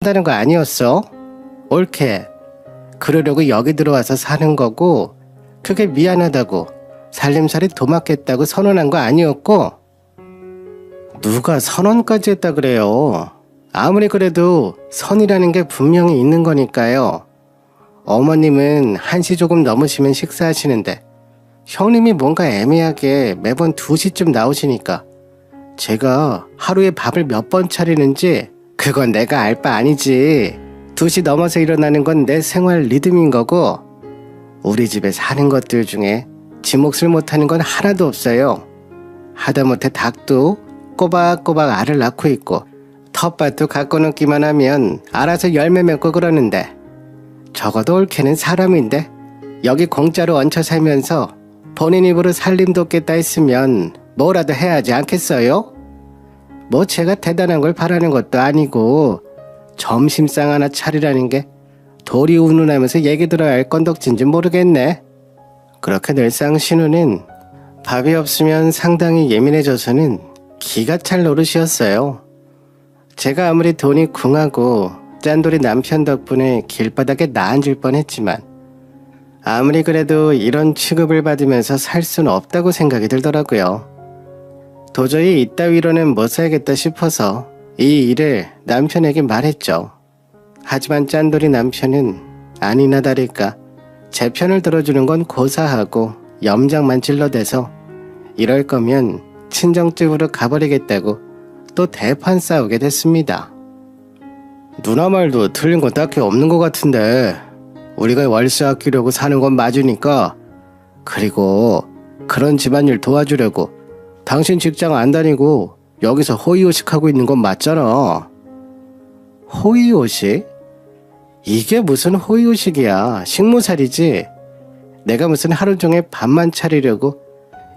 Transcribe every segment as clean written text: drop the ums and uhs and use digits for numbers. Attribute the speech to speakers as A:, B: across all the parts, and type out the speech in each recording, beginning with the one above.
A: 한다는 거 아니었어? 옳게. 그러려고 여기 들어와서 사는 거고, 그게 미안하다고 살림살이 도맡겠다고 선언한 거 아니었고? 누가 선언까지 했다 그래요? 아무리 그래도 선이라는 게 분명히 있는 거니까요. 어머님은 1시 조금 넘으시면 식사하시는데 형님이 뭔가 애매하게 매번 2시쯤 나오시니까 제가 하루에 밥을 몇 번 차리는지 그건 내가 알 바 아니지. 2시 넘어서 일어나는 건 내 생활 리듬인 거고, 우리 집에 사는 것들 중에 지 몫을 못하는 건 하나도 없어요. 하다못해 닭도 꼬박꼬박 알을 낳고 있고 텃밭도 갖고 놓기만 하면 알아서 열매 맺고 그러는데, 적어도 옳게는 사람인데 여기 공짜로 얹혀 살면서 본인 입으로 살림 돕겠다 했으면 뭐라도 해야 하지 않겠어요? 뭐 제가 대단한 걸 바라는 것도 아니고 점심상 하나 차리라는 게 도리 운운하면서 얘기 들어야 할 건덕진지 모르겠네. 그렇게 늘상 신우는 밥이 없으면 상당히 예민해져서는 기가 찰 노릇이었어요. 제가 아무리 돈이 궁하고 짠돌이 남편 덕분에 길바닥에 나앉을 뻔했지만 아무리 그래도 이런 취급을 받으면서 살 수는 없다고 생각이 들더라고요. 도저히 이따위로는 못 살겠다 싶어서 이 일을 남편에게 말했죠. 하지만 짠돌이 남편은 아니나 다를까 제 편을 들어주는 건 고사하고 염장만 질러대서 이럴 거면 친정집으로 가버리겠다고 또 대판 싸우게 됐습니다. 누나 말도 틀린 건 딱히 없는 것 같은데, 우리가 월세 아끼려고 사는 건 맞으니까, 그리고 그런 집안일 도와주려고 당신 직장 안 다니고 여기서 호의호식하고 있는 건 맞잖아. 호의호식? 이게 무슨 호의호식이야. 식모살이지. 내가 무슨 하루 종일 밥만 차리려고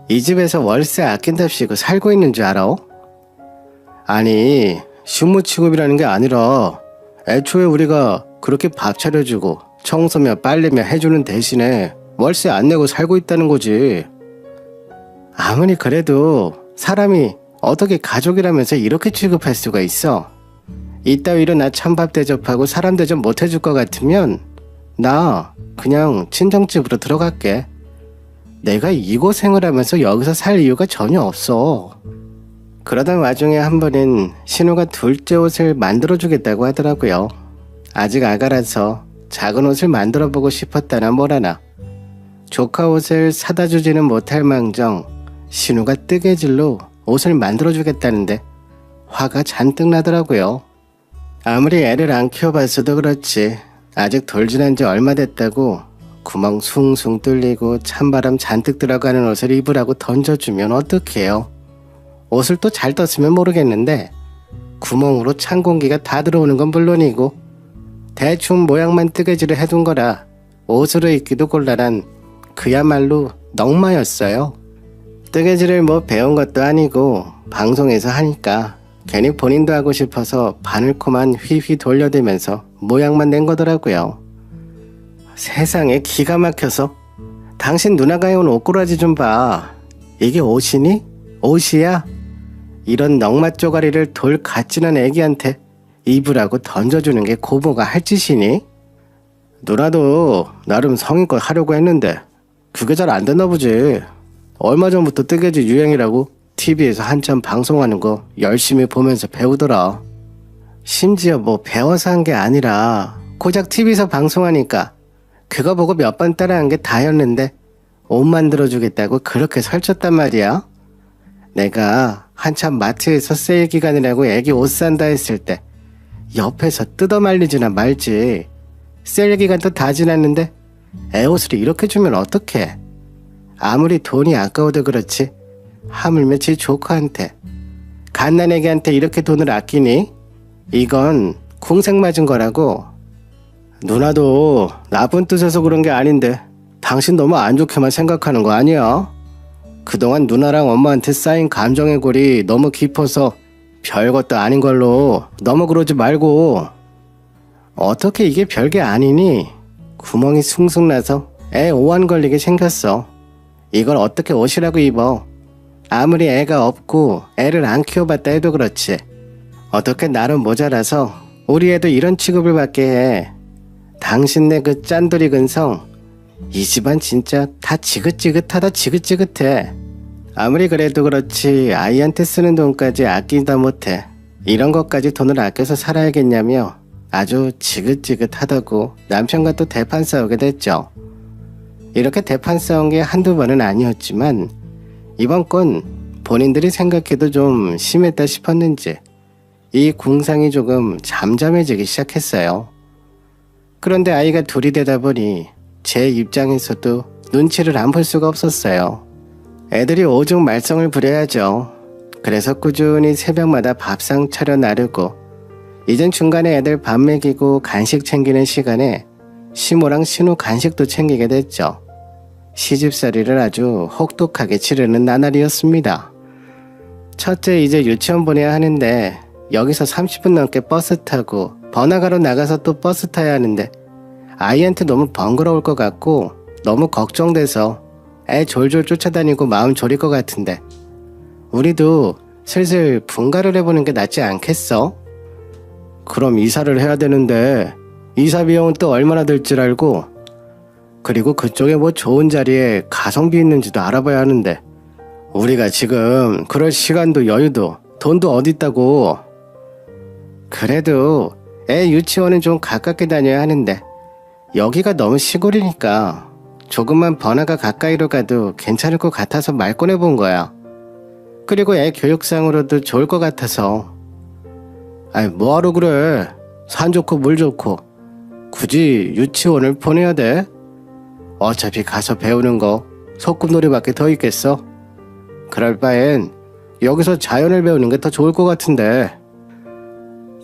A: 이 집에서 월세 아낀답시고 살고 있는 줄 알아? 아니, 식모 취급이라는 게 아니라 애초에 우리가 그렇게 밥 차려주고 청소며 빨래며 해주는 대신에 월세 안 내고 살고 있다는 거지. 아무리 그래도 사람이 어떻게 가족이라면서 이렇게 취급할 수가 있어? 이따위로 나 찬밥 대접하고 사람 대접 못 해줄 것 같으면 나 그냥 친정집으로 들어갈게. 내가 이 고생을 하면서 여기서 살 이유가 전혀 없어. 그러던 와중에 한 번은 신우가 둘째 옷을 만들어주겠다고 하더라고요. 아직 아가라서 작은 옷을 만들어보고 싶었다나 뭐라나. 조카 옷을 사다 주지는 못할 망정 신우가 뜨개질로 옷을 만들어주겠다는데 화가 잔뜩 나더라고요. 아무리 애를 안 키워봤어도 그렇지 아직 돌진한 지 얼마 됐다고 구멍 숭숭 뚫리고 찬바람 잔뜩 들어가는 옷을 입으라고 던져주면 어떡해요. 옷을 또 잘 떴으면 모르겠는데 구멍으로 찬 공기가 다 들어오는 건 물론이고 대충 모양만 뜨개질을 해둔 거라 옷으로 입기도 곤란한 그야말로 넝마였어요. 뜨개질을 뭐 배운 것도 아니고 방송에서 하니까 괜히 본인도 하고 싶어서 바늘코만 휘휘 돌려대면서 모양만 낸 거더라고요. 세상에 기가 막혀서. 당신 누나가 해온 옷꾸러지 좀 봐. 이게 옷이니? 옷이야? 이런 넝마 쪼가리를 돌 갖지는 애기한테 입으라고 던져주는 게 고모가 할 짓이니? 누나도 나름 성의껏 하려고 했는데 그게 잘 안 됐나 보지. 얼마 전부터 뜨개질 유행이라고 TV에서 한참 방송하는 거 열심히 보면서 배우더라. 심지어 뭐 배워서 한 게 아니라 고작 TV에서 방송하니까 그거 보고 몇 번 따라한 게 다였는데 옷 만들어주겠다고 그렇게 설쳤단 말이야. 내가 한참 마트에서 세일 기간이라고 애기 옷 산다 했을 때 옆에서 뜯어 말리지나 말지. 세일 기간도 다 지났는데 애 옷을 이렇게 주면 어떡해. 아무리 돈이 아까워도 그렇지 하물며 지 조카한테 갓난애기한테 이렇게 돈을 아끼니? 이건 궁색 맞은 거라고. 누나도 나쁜 뜻에서 그런 게 아닌데 당신 너무 안 좋게만 생각하는 거 아니야? 그동안 누나랑 엄마한테 쌓인 감정의 골이 너무 깊어서 별것도 아닌 걸로 너무 그러지 말고. 어떻게 이게 별게 아니니? 구멍이 숭숭 나서 애 오한 걸리게 생겼어. 이걸 어떻게 옷이라고 입어. 아무리 애가 없고 애를 안 키워봤다 해도 그렇지 어떻게 나름 모자라서 우리 애도 이런 취급을 받게 해. 당신네 그 짠돌이 근성, 이 집안 진짜 다 지긋지긋하다 지긋지긋해. 아무리 그래도 그렇지 아이한테 쓰는 돈까지 아끼다 못해. 이런 것까지 돈을 아껴서 살아야겠냐며 아주 지긋지긋하다고 남편과 또 대판 싸우게 됐죠. 이렇게 대판 싸운 게 한두 번은 아니었지만 이번 건 본인들이 생각해도 좀 심했다 싶었는지 이 궁상이 조금 잠잠해지기 시작했어요. 그런데 아이가 둘이 되다 보니 제 입장에서도 눈치를 안 볼 수가 없었어요. 애들이 오죽 말썽을 부려야죠. 그래서 꾸준히 새벽마다 밥상 차려 나르고 이젠 중간에 애들 밥 먹이고 간식 챙기는 시간에 시모랑 신우 간식도 챙기게 됐죠. 시집살이를 아주 혹독하게 치르는 나날이었습니다. 첫째 이제 유치원 보내야 하는데 여기서 30분 넘게 버스 타고 번화가로 나가서 또 버스 타야 하는데 아이한테 너무 번거로울 것 같고 너무 걱정돼서 애 졸졸 쫓아다니고 마음 졸일 것 같은데 우리도 슬슬 분가를 해보는 게 낫지 않겠어? 그럼 이사를 해야 되는데 이사 비용은 또 얼마나 들 줄 알고 그리고 그쪽에 뭐 좋은 자리에 가성비 있는지도 알아봐야 하는데 우리가 지금 그럴 시간도 여유도 돈도 어디 있다고. 그래도 애 유치원은 좀 가깝게 다녀야 하는데 여기가 너무 시골이니까 조금만 번화가 가까이로 가도 괜찮을 것 같아서 말 꺼내본 거야. 그리고 애 교육상으로도 좋을 것 같아서. 아이 뭐하러 그래. 산 좋고 물 좋고 굳이 유치원을 보내야 돼? 어차피 가서 배우는 거 소꿉놀이밖에 더 있겠어? 그럴 바엔 여기서 자연을 배우는 게 더 좋을 것 같은데.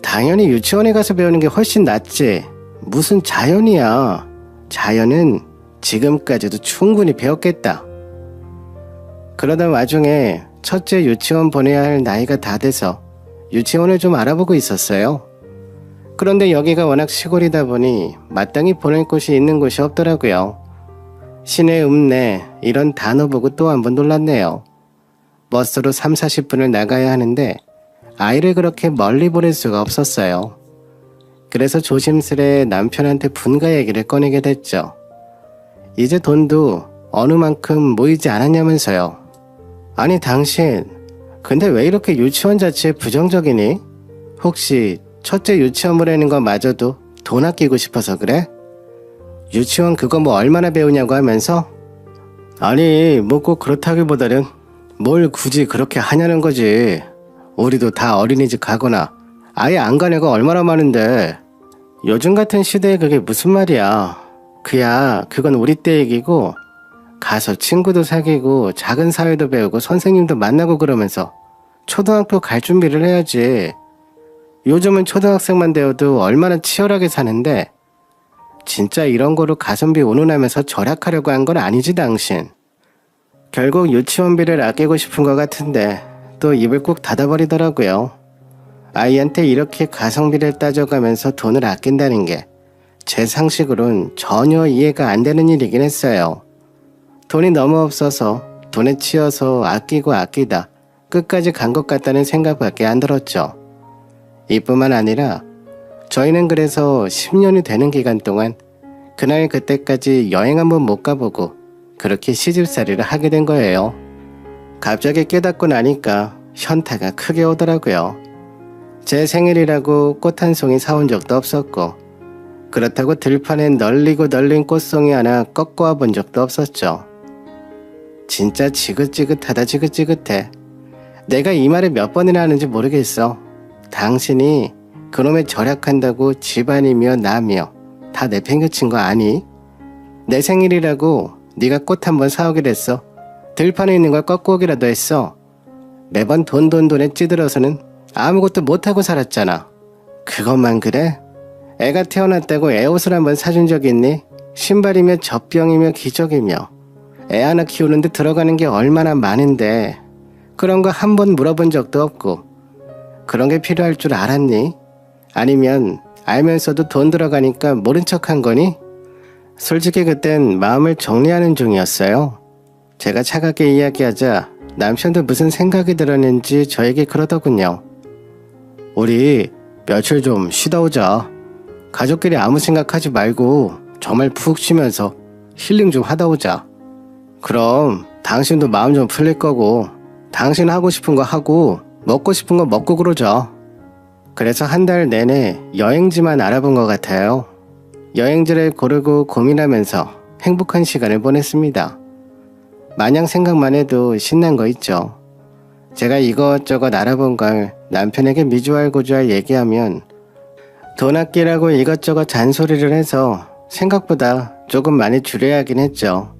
A: 당연히 유치원에 가서 배우는 게 훨씬 낫지. 무슨 자연이야. 자연은 지금까지도 충분히 배웠겠다. 그러던 와중에 첫째 유치원 보내야 할 나이가 다 돼서 유치원을 좀 알아보고 있었어요. 그런데 여기가 워낙 시골이다 보니 마땅히 보낼 곳이 있는 곳이 없더라고요. 시내 읍내 이런 단어 보고 또 한 번 놀랐네요. 버스로 30-40분을 나가야 하는데 아이를 그렇게 멀리 보낼 수가 없었어요. 그래서 조심스레 남편한테 분가 얘기를 꺼내게 됐죠. 이제 돈도 어느 만큼 모이지 않았냐면서요. 아니 당신 근데 왜 이렇게 유치원 자체에 부정적이니? 혹시 첫째 유치원 보내는 거 마저도 돈 아끼고 싶어서 그래? 유치원 그거 뭐 얼마나 배우냐고 하면서? 아니 뭐 꼭 그렇다기보다는 뭘 굳이 그렇게 하냐는 거지. 우리도 다 어린이집 가거나 아예 안 간 애가 얼마나 많은데. 요즘 같은 시대에 그게 무슨 말이야. 그건 우리 때 얘기고 가서 친구도 사귀고 작은 사회도 배우고 선생님도 만나고 그러면서 초등학교 갈 준비를 해야지. 요즘은 초등학생만 되어도 얼마나 치열하게 사는데 진짜 이런 거로 가성비 운운하면서 절약하려고 한 건 아니지 당신. 결국 유치원비를 아끼고 싶은 것 같은데 또 입을 꾹 닫아버리더라고요. 아이한테 이렇게 가성비를 따져가면서 돈을 아낀다는 게 제 상식으론 전혀 이해가 안 되는 일이긴 했어요. 돈이 너무 없어서 돈에 치여서 아끼고 아끼다 끝까지 간 것 같다는 생각밖에 안 들었죠. 이뿐만 아니라 저희는 그래서 10년이 되는 기간 동안 그날 그때까지 여행 한번 못 가보고 그렇게 시집살이를 하게 된 거예요. 갑자기 깨닫고 나니까 현타가 크게 오더라고요. 제 생일이라고 꽃 한 송이 사온 적도 없었고 그렇다고 들판에 널리고 널린 꽃송이 하나 꺾고 와본 적도 없었죠. 진짜 지긋지긋하다 지긋지긋해. 내가 이 말을 몇 번이나 하는지 모르겠어. 당신이 그놈의 절약한다고 집안이며 나며 다 내팽개친 거 아니? 내 생일이라고 네가 꽃 한 번 사오기로 했어. 들판에 있는 걸 꺾고 오기라도 했어. 매번 돈에 찌들어서는 아무것도 못하고 살았잖아. 그것만 그래? 애가 태어났다고 애 옷을 한번 사준 적 있니? 신발이며 젖병이며 기저귀며 애 하나 키우는데 들어가는 게 얼마나 많은데 그런 거 한 번 물어본 적도 없고 그런 게 필요할 줄 알았니? 아니면 알면서도 돈 들어가니까 모른 척한 거니? 솔직히 그땐 마음을 정리하는 중이었어요. 제가 차갑게 이야기하자 남편도 무슨 생각이 들었는지 저에게 그러더군요. 우리 며칠 좀 쉬다 오자. 가족끼리 아무 생각하지 말고 정말 푹 쉬면서 힐링 좀 하다 오자. 그럼 당신도 마음 좀 풀릴 거고 당신 하고 싶은 거 하고 먹고 싶은 거 먹고 그러자. 그래서 한 달 내내 여행지만 알아본 것 같아요. 여행지를 고르고 고민하면서 행복한 시간을 보냈습니다. 마냥 생각만 해도 신난 거 있죠. 제가 이것저것 알아본 걸 남편에게 미주알고주알 얘기하면 돈 아끼라고 이것저것 잔소리를 해서 생각보다 조금 많이 줄여야 하긴 했죠.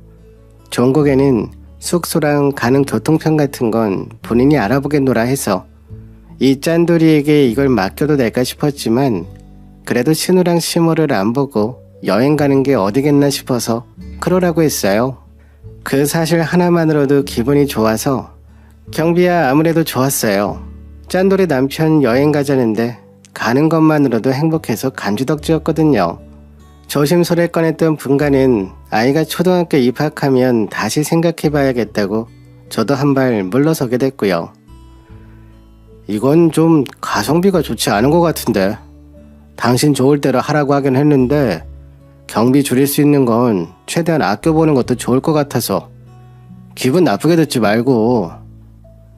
A: 종국에는 숙소랑 가는 교통편 같은 건 본인이 알아보겠노라 해서 이 짠돌이에게 이걸 맡겨도 될까 싶었지만 그래도 신우랑 시모를 안 보고 여행 가는 게 어디겠나 싶어서 그러라고 했어요. 그 사실 하나만으로도 기분이 좋아서 경비야 아무래도 좋았어요. 짠돌이 남편 여행 가자는데 가는 것만으로도 행복해서 간주덕지였거든요. 조심스레 꺼냈던 분가는 아이가 초등학교 입학하면 다시 생각해봐야겠다고 저도 한 발 물러서게 됐고요. 이건 좀 가성비가 좋지 않은 것 같은데. 당신 좋을 대로 하라고 하긴 했는데 경비 줄일 수 있는 건 최대한 아껴보는 것도 좋을 것 같아서 기분 나쁘게 듣지 말고.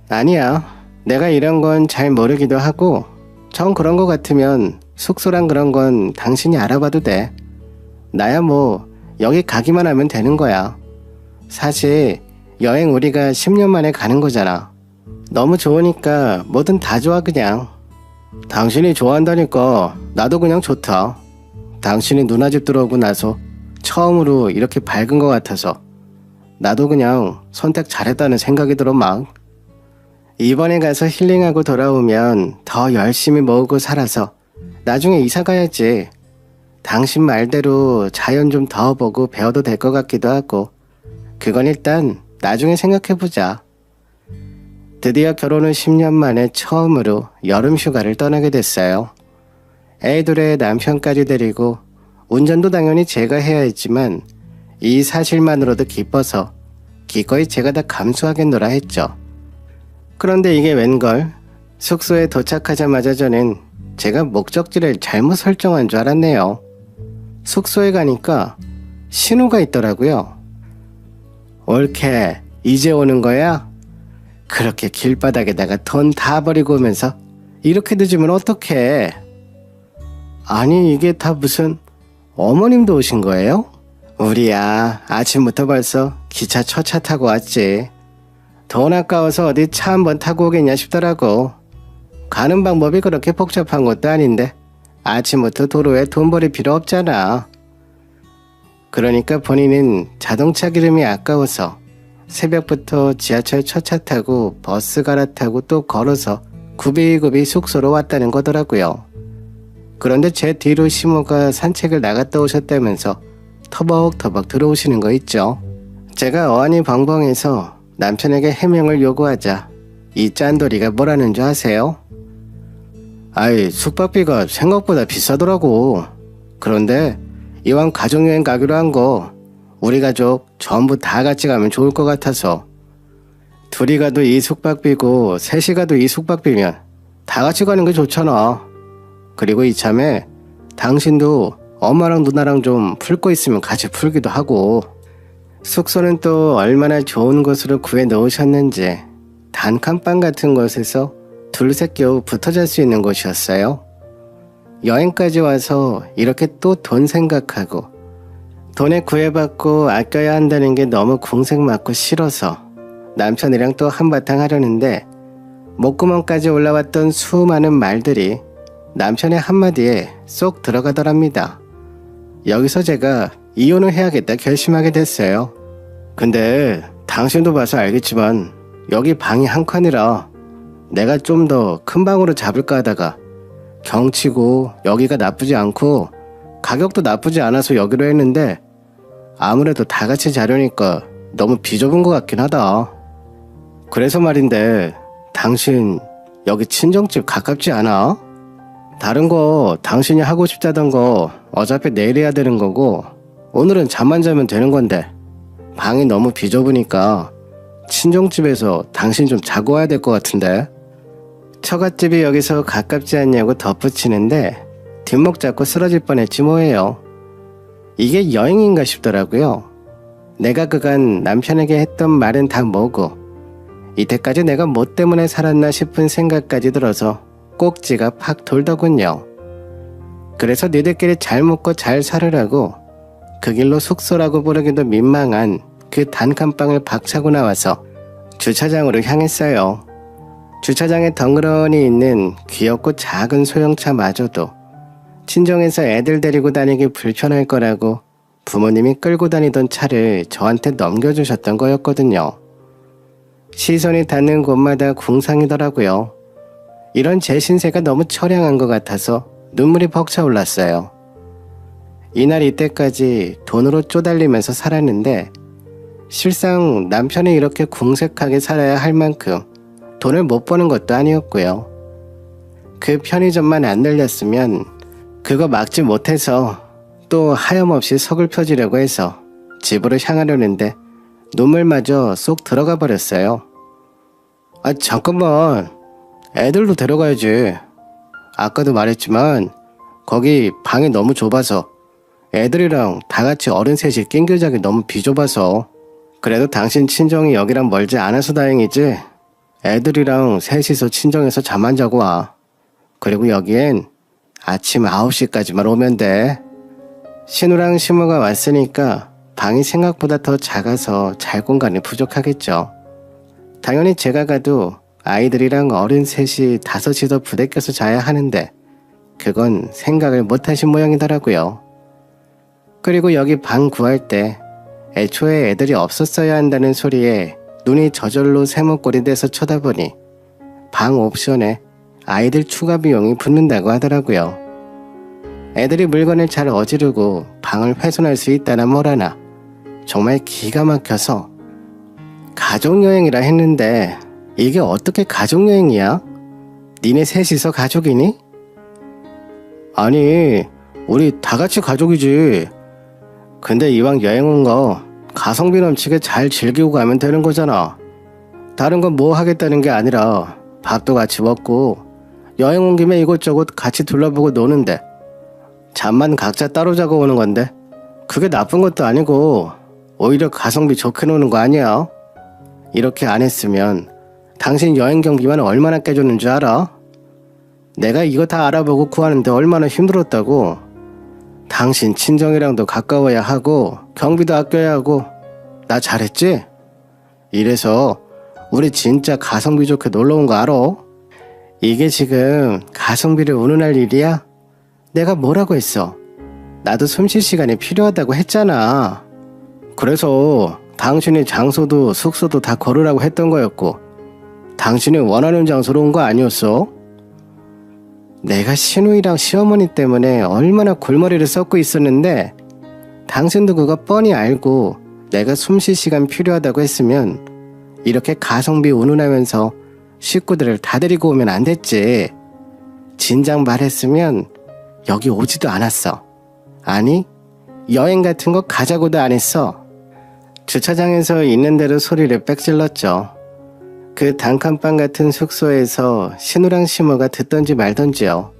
A: 아니야, 내가 이런 건 잘 모르기도 하고 정 그런 거 같으면 숙소랑 그런 건 당신이 알아봐도 돼. 나야 뭐 여기 가기만 하면 되는 거야. 사실 여행 우리가 10년 만에 가는 거잖아. 너무 좋으니까 뭐든 다 좋아 그냥. 당신이 좋아한다니까 나도 그냥 좋다. 당신이 누나 집 들어오고 나서 처음으로 이렇게 밝은 것 같아서 나도 그냥 선택 잘했다는 생각이 들어 막. 이번에 가서 힐링하고 돌아오면 더 열심히 모으고 살아서 나중에 이사 가야지. 당신 말대로 자연 좀 더 보고 배워도 될 것 같기도 하고 그건 일단 나중에 생각해보자. 드디어 결혼 후 10년 만에 처음으로 여름 휴가를 떠나게 됐어요. 애들의 남편까지 데리고 운전도 당연히 제가 해야 했지만 이 사실만으로도 기뻐서 기꺼이 제가 다 감수하겠노라 했죠. 그런데 이게 웬걸, 숙소에 도착하자마자 저는 제가 목적지를 잘못 설정한 줄 알았네요. 숙소에 가니까 신호가 있더라고요. 옳게 이제 오는 거야? 그렇게 길바닥에다가 돈 다 버리고 오면서 이렇게 늦으면 어떡해. 아니 이게 다 무슨 어머님도 오신 거예요? 우리야 아침부터 벌써 기차 첫 차 타고 왔지. 돈 아까워서 어디 차 한번 타고 오겠냐 싶더라고. 가는 방법이 그렇게 복잡한 것도 아닌데 아침부터 도로에 돈 버릴 필요 없잖아. 그러니까 본인은 자동차 기름이 아까워서 새벽부터 지하철 첫 차 타고 버스 갈아타고 또 걸어서 굽이굽이 숙소로 왔다는 거더라고요. 그런데 제 뒤로 시모가 산책을 나갔다 오셨다면서 터벅터벅 들어오시는 거 있죠. 제가 어안이 벙벙해서 남편에게 해명을 요구하자 이 짠돌이가 뭐라는 줄 아세요? 아이 숙박비가 생각보다 비싸더라고. 그런데 이왕 가족여행 가기로 한 거 우리 가족 전부 다 같이 가면 좋을 것 같아서. 둘이 가도 이 숙박비고 셋이 가도 이 숙박비면 다 같이 가는 게 좋잖아. 그리고 이참에 당신도 엄마랑 누나랑 좀 풀 거 있으면 같이 풀기도 하고. 숙소는 또 얼마나 좋은 곳으로 구해 놓으셨는지 단칸방 같은 곳에서 둘셋 겨우 붙어 잘 수 있는 곳이었어요. 여행까지 와서 이렇게 또 돈 생각하고 돈에 구애받고 아껴야 한다는 게 너무 궁색 맞고 싫어서 남편이랑 또 한바탕 하려는데 목구멍까지 올라왔던 수많은 말들이 남편의 한마디에 쏙 들어가더랍니다. 여기서 제가 이혼을 해야겠다 결심하게 됐어요. 근데 당신도 봐서 알겠지만 여기 방이 한 칸이라 내가 좀 더 큰 방으로 잡을까 하다가 경치고 여기가 나쁘지 않고 가격도 나쁘지 않아서 여기로 했는데 아무래도 다 같이 자려니까 너무 비좁은 것 같긴 하다. 그래서 말인데 당신 여기 친정집 가깝지 않아? 다른 거 당신이 하고 싶다던 거 어차피 내일 해야 되는 거고 오늘은 잠만 자면 되는 건데 방이 너무 비좁으니까 친정집에서 당신 좀 자고 와야 될 것 같은데. 처갓집이 여기서 가깝지 않냐고 덧붙이는데 뒷목 잡고 쓰러질 뻔했지 뭐예요. 이게 여행인가 싶더라고요. 내가 그간 남편에게 했던 말은 다 뭐고 이때까지 내가 뭐 때문에 살았나 싶은 생각까지 들어서 꼭지가 팍 돌더군요. 그래서 니들끼리 잘 먹고 잘 살으라고 그 길로 숙소라고 부르기도 민망한 그 단칸방을 박차고 나와서 주차장으로 향했어요. 주차장에 덩그러니 있는 귀엽고 작은 소형차마저도 친정에서 애들 데리고 다니기 불편할 거라고 부모님이 끌고 다니던 차를 저한테 넘겨주셨던 거였거든요. 시선이 닿는 곳마다 궁상이더라고요. 이런 제 신세가 너무 처량한 것 같아서 눈물이 벅차올랐어요. 이날 이때까지 돈으로 쪼달리면서 살았는데 실상 남편이 이렇게 궁색하게 살아야 할 만큼 돈을 못 버는 것도 아니었고요. 그 편의점만 안 늘렸으면 그거 막지 못해서 또 하염없이 서글퍼지려고 해서 집으로 향하려는데 눈물마저 쏙 들어가 버렸어요. 아 잠깐만, 애들도 데려가야지. 아까도 말했지만 거기 방이 너무 좁아서 애들이랑 다 같이 어른 셋이 낑겨 자기 너무 비좁아서. 그래도 당신 친정이 여기랑 멀지 않아서 다행이지. 애들이랑 셋이서 친정에서 잠 안 자고 와. 그리고 여기엔 아침 9시까지만 오면 돼. 신우랑 시무가 왔으니까 방이 생각보다 더 작아서 잘 공간이 부족하겠죠. 당연히 제가 가도 아이들이랑 어른 셋이 5이서 부대껴서 자야 하는데 그건 생각을 못하신 모양이더라고요. 그리고 여기 방 구할 때 애초에 애들이 없었어야 한다는 소리에 눈이 저절로 세모꼴이 돼서 쳐다보니 방 옵션에 아이들 추가 비용이 붙는다고 하더라고요. 애들이 물건을 잘 어지르고 방을 훼손할 수 있다나 뭐라나 정말 기가 막혀서 가족여행이라 했는데 이게 어떻게 가족여행이야? 니네 셋이서 가족이니? 아니, 우리 다 같이 가족이지. 근데 이왕 여행 온 거 가성비 넘치게 잘 즐기고 가면 되는 거잖아. 다른 건 뭐 하겠다는 게 아니라 밥도 같이 먹고 여행 온 김에 이곳저곳 같이 둘러보고 노는데 잠만 각자 따로 자고 오는 건데 그게 나쁜 것도 아니고 오히려 가성비 좋게 노는 거 아니야? 이렇게 안 했으면 당신 여행 경비만 얼마나 깨줬는 줄 알아? 내가 이거 다 알아보고 구하는데 얼마나 힘들었다고. 당신 친정이랑도 가까워야 하고 경비도 아껴야 하고 나 잘했지? 이래서 우리 진짜 가성비 좋게 놀러온 거 알아? 이게 지금 가성비를 운운할 일이야? 내가 뭐라고 했어? 나도 숨 쉴 시간이 필요하다고 했잖아. 그래서 당신이 장소도 숙소도 다 고르라고 했던 거였고 당신이 원하는 장소로 온 거 아니었어? 내가 신우이랑 시어머니 때문에 얼마나 골머리를 썩고 있었는데 당신도 그거 뻔히 알고 내가 숨 쉴 시간 필요하다고 했으면 이렇게 가성비 운운하면서 식구들을 다 데리고 오면 안 됐지. 진작 말했으면 여기 오지도 않았어. 아니, 여행 같은 거 가자고도 안 했어. 주차장에서 있는 대로 소리를 빽질렀죠. 그 단칸방 같은 숙소에서 신우랑 시모가 듣던지 말던지요.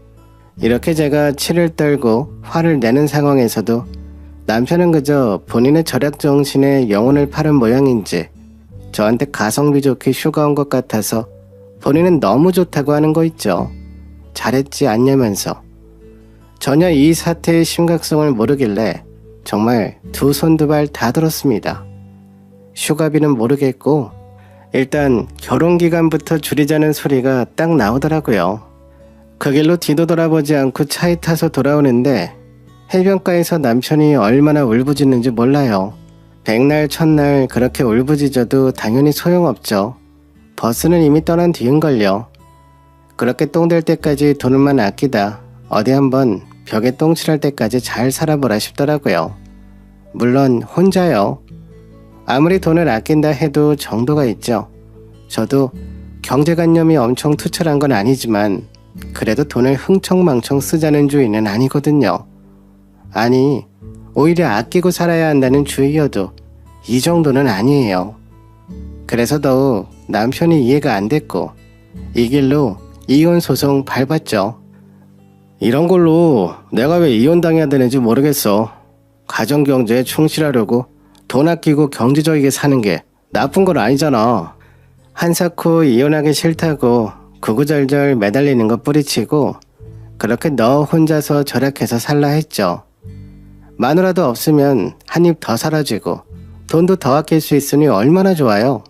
A: 이렇게 제가 치를 떨고 화를 내는 상황에서도 남편은 그저 본인의 절약정신에 영혼을 파는 모양인지 저한테 가성비 좋게 휴가 온 것 같아서 본인은 너무 좋다고 하는 거 있죠. 잘했지 않냐면서. 전혀 이 사태의 심각성을 모르길래 정말 두 손 두 발 다 들었습니다. 휴가비는 모르겠고 일단 결혼기간부터 줄이자는 소리가 딱 나오더라고요. 그 길로 뒤도 돌아보지 않고 차에 타서 돌아오는데 해변가에서 남편이 얼마나 울부짖는지 몰라요. 백날 첫날 그렇게 울부짖어도 당연히 소용없죠. 버스는 이미 떠난 뒤인걸요. 그렇게 똥될 때까지 돈을만 아끼다 어디 한번 벽에 똥칠할 때까지 잘 살아보라 싶더라고요. 물론 혼자요. 아무리 돈을 아낀다 해도 정도가 있죠. 저도 경제관념이 엄청 투철한 건 아니지만 그래도 돈을 흥청망청 쓰자는 주의는 아니거든요. 아니, 오히려 아끼고 살아야 한다는 주의여도 이 정도는 아니에요. 그래서 더욱 남편이 이해가 안 됐고 이 길로 이혼 소송 밟았죠. 이런 걸로 내가 왜 이혼당해야 되는지 모르겠어. 가정경제에 충실하려고 돈 아끼고 경제적이게 사는 게 나쁜 건 아니잖아. 한사코 이혼하기 싫다고 구구절절 매달리는 거 뿌리치고 그렇게 너 혼자서 절약해서 살라 했죠. 마누라도 없으면 한 입 더 사라지고 돈도 더 아낄 수 있으니 얼마나 좋아요.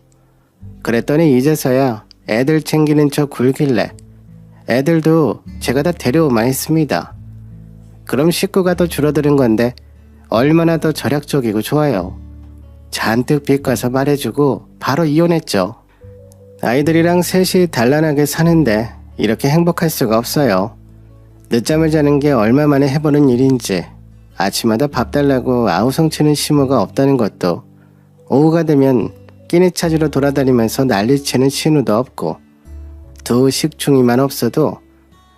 A: 그랬더니 이제서야 애들 챙기는 척 굴길래 애들도 제가 다 데려오만 했습니다. 그럼 식구가 더 줄어드는 건데 얼마나 더 절약적이고 좋아요. 잔뜩 빚 가서 말해주고 바로 이혼했죠. 아이들이랑 셋이 단란하게 사는데 이렇게 행복할 수가 없어요. 늦잠을 자는 게 얼마 만에 해보는 일인지 아침마다 밥 달라고 아우성치는 시모가 없다는 것도 오후가 되면 끼니 찾으러 돌아다니면서 난리치는 신우도 없고 두 식충이만 없어도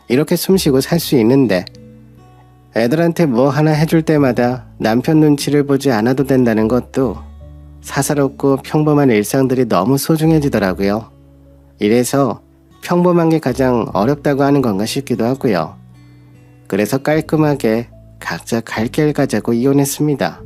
A: 이렇게 숨쉬고 살 수 있는데 애들한테 뭐 하나 해줄 때마다 남편 눈치를 보지 않아도 된다는 것도 사사롭고 평범한 일상들이 너무 소중해지더라고요. 이래서 평범한 게 가장 어렵다고 하는 건가 싶기도 하고요. 그래서 깔끔하게 각자 갈 길 가자고 이혼했습니다.